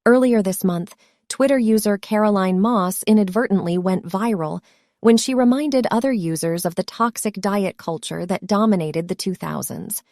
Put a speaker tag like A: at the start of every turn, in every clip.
A: Earlier this month, Twitter user Caroline Moss inadvertently went viral when she reminded other users of the toxic diet culture that dominated the 2000s.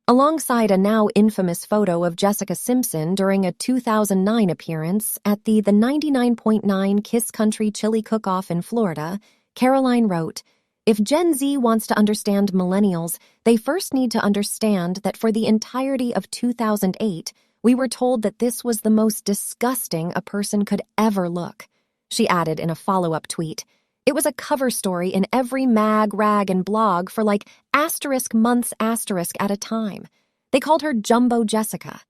A: Alongside a now infamous photo of Jessica Simpson during a 2009 appearance at the 99.9 Kiss Country Chili Cook-Off in Florida, Caroline wrote, "If Gen Z wants to understand millennials, they first need to understand that for the entirety of 2008, we were told that this was the most disgusting a person could ever look." She added in a follow-up tweet, "It was a cover story in every mag, rag, and blog for like *months* at a time. They called her Jumbo Jessica."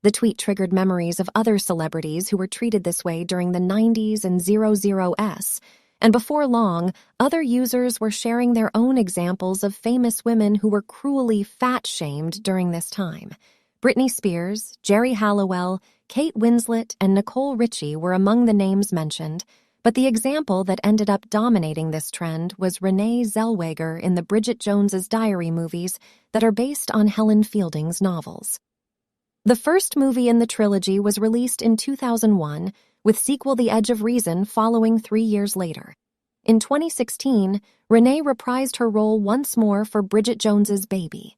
A: The tweet triggered memories of other celebrities who were treated this way during the 90s and 00s, and before long, other users were sharing their own examples of famous women who were cruelly fat-shamed during this time. Britney Spears, Jerry Halliwell, Kate Winslet, and Nicole Richie were among the names mentioned, but the example that ended up dominating this trend was Renée Zellweger in the Bridget Jones's Diary movies that are based on Helen Fielding's novels. The first movie in the trilogy was released in 2001, with sequel The Edge of Reason following 3 years later. In 2016, Renée reprised her role once more for Bridget Jones's Baby.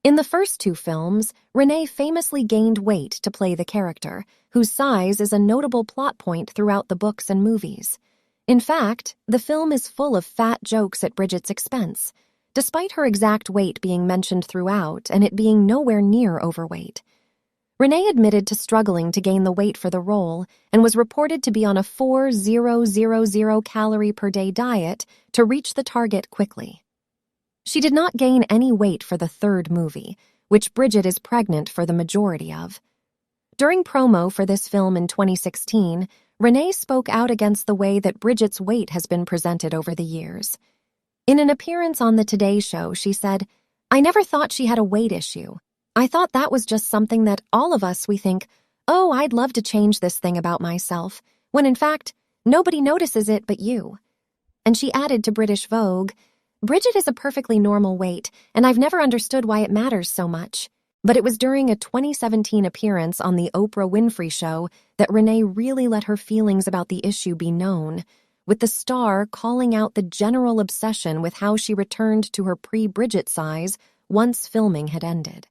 A: In the first 2 films, Renée famously gained weight to play the character, whose size is a notable plot point throughout the books and movies. In fact, the film is full of fat jokes at Bridget's expense, despite her exact weight being mentioned throughout and it being nowhere near overweight. Renée admitted to struggling to gain the weight for the role and was reported to be on a 4,000 calorie per day diet to reach the target quickly. She did not gain any weight for the third movie, which Bridget is pregnant for the majority of. During promo for this film in 2016, Renée spoke out against the way that Bridget's weight has been presented over the years. In an appearance on The Today Show, she said, "I never thought she had a weight issue. I thought that was just something that all of us, we think, oh, I'd love to change this thing about myself, when in fact, nobody notices it but you." And she added to British Vogue, "Bridget is a perfectly normal weight, and I've never understood why it matters so much." But it was during a 2017 appearance on The Oprah Winfrey Show that Renée really let her feelings about the issue be known, with the star calling out the general obsession with how she returned to her pre-Bridget size once filming had ended.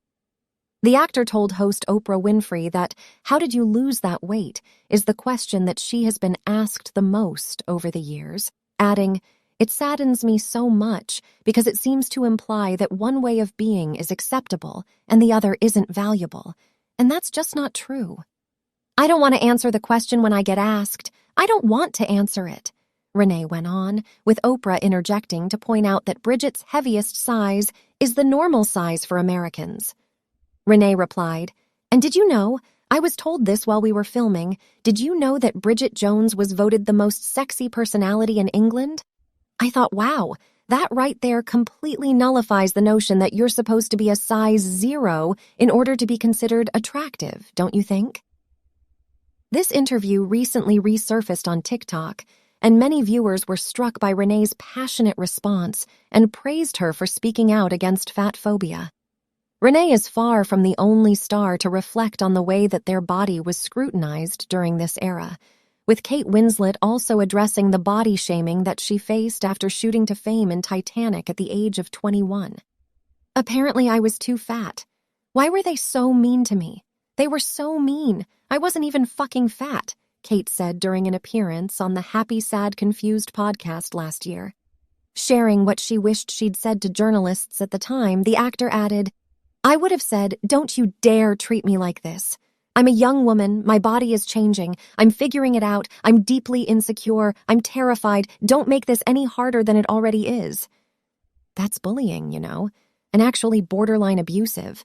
A: The actor told host Oprah Winfrey that "how did you lose that weight" is the question that she has been asked the most over the years, adding, "It saddens me so much because it seems to imply that one way of being is acceptable and the other isn't valuable, and that's just not true. I don't want to answer the question when I get asked. I don't want to answer it," Renée went on, with Oprah interjecting to point out that Bridget's heaviest size is the normal size for Americans. Renée replied, "And did you know, I was told this while we were filming, did you know that Bridget Jones was voted the most sexy personality in England? I thought, wow, that right there completely nullifies the notion that you're supposed to be a size 0 in order to be considered attractive, don't you think?" This interview recently resurfaced on TikTok, and many viewers were struck by Renée's passionate response and praised her for speaking out against fatphobia. Renée is far from the only star to reflect on the way that their body was scrutinized during this era, with Kate Winslet also addressing the body shaming that she faced after shooting to fame in Titanic at the age of 21. "Apparently I was too fat. Why were they so mean to me? They were so mean. I wasn't even fucking fat," Kate said during an appearance on the Happy, Sad, Confused podcast last year. Sharing what she wished she'd said to journalists at the time, the actor added, "I would have said, don't you dare treat me like this. I'm a young woman, my body is changing, I'm figuring it out, I'm deeply insecure, I'm terrified, don't make this any harder than it already is." That's bullying, you know, and actually borderline abusive.